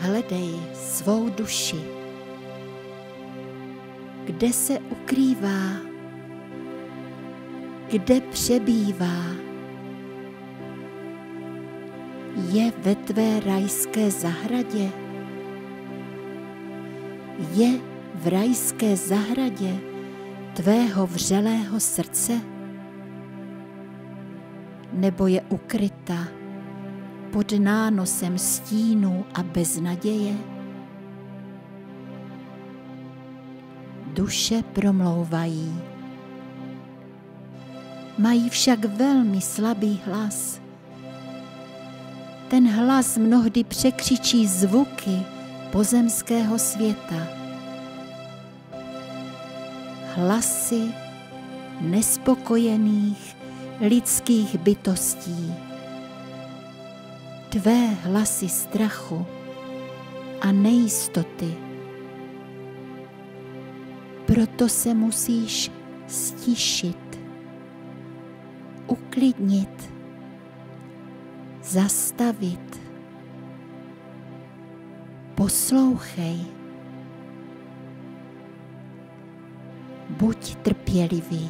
Hledej svou duši, kde se ukrývá, kde přebývá. Je ve tvé rajské zahradě? Je v rajské zahradě tvého vřelého srdce? Nebo je ukryta pod nánosem stínů a beznaděje? Duše promlouvají, mají však velmi slabý hlas. Ten hlas mnohdy překřičí zvuky pozemského světa. Hlasy nespokojených lidských bytostí. Tvé hlasy strachu a nejistoty. Proto se musíš stišit, uklidnit, zastavit. Poslouchej. Buď trpělivý.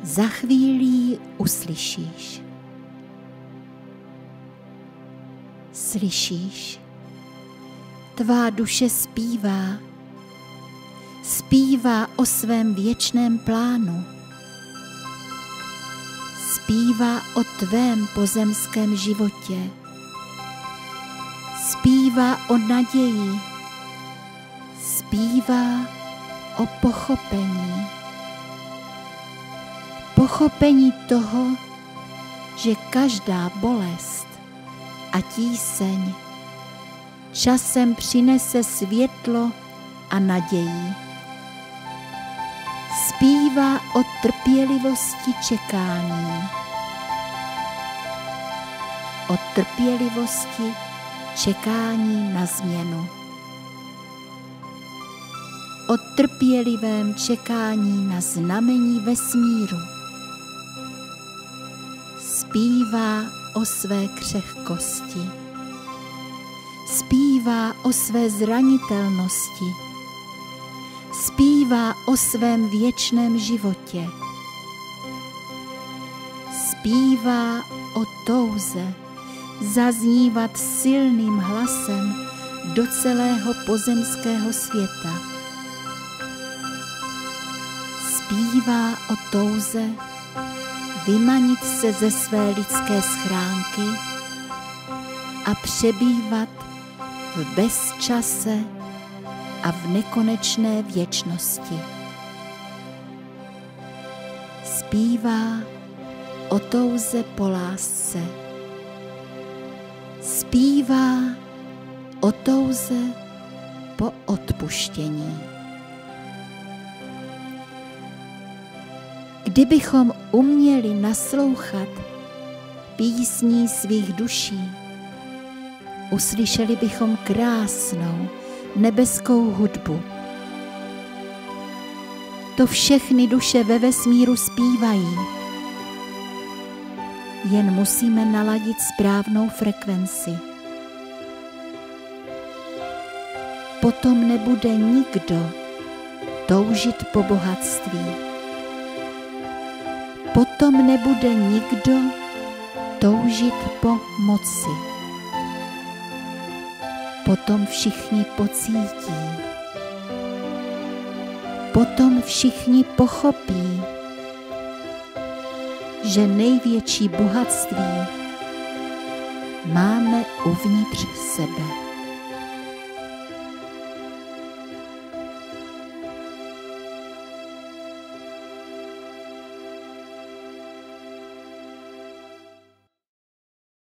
Za chvíli uslyšíš. Slyšíš? Tvá duše zpívá. Zpívá o svém věčném plánu. Zpívá o tvém pozemském životě. Zpívá o naději. Zpívá o pochopení. Pochopení toho, že každá bolest a tíseň časem přinese světlo a naději. Zpívá o trpělivosti čekání. O trpělivosti čekání na změnu. O trpělivém čekání na znamení vesmíru. Zpívá o své křehkosti. Zpívá o své zranitelnosti. Zpívá o svém věčném životě. Zpívá o touze zaznívat silným hlasem do celého pozemského světa. Zpívá o touze vymanit se ze své lidské schránky a přebývat v bezčase a v nekonečné věčnosti. Zpívá o touze po lásce. Zpívá o touze po odpuštění. Kdybychom uměli naslouchat písní svých duší, uslyšeli bychom krásnou nebeskou hudbu. To všechny duše ve vesmíru zpívají. Jen musíme naladit správnou frekvenci. Potom nebude nikdo toužit po bohatství. Potom nebude nikdo toužit po moci. Potom všichni pocítí. Potom všichni pochopí, že největší bohatství máme uvnitř sebe.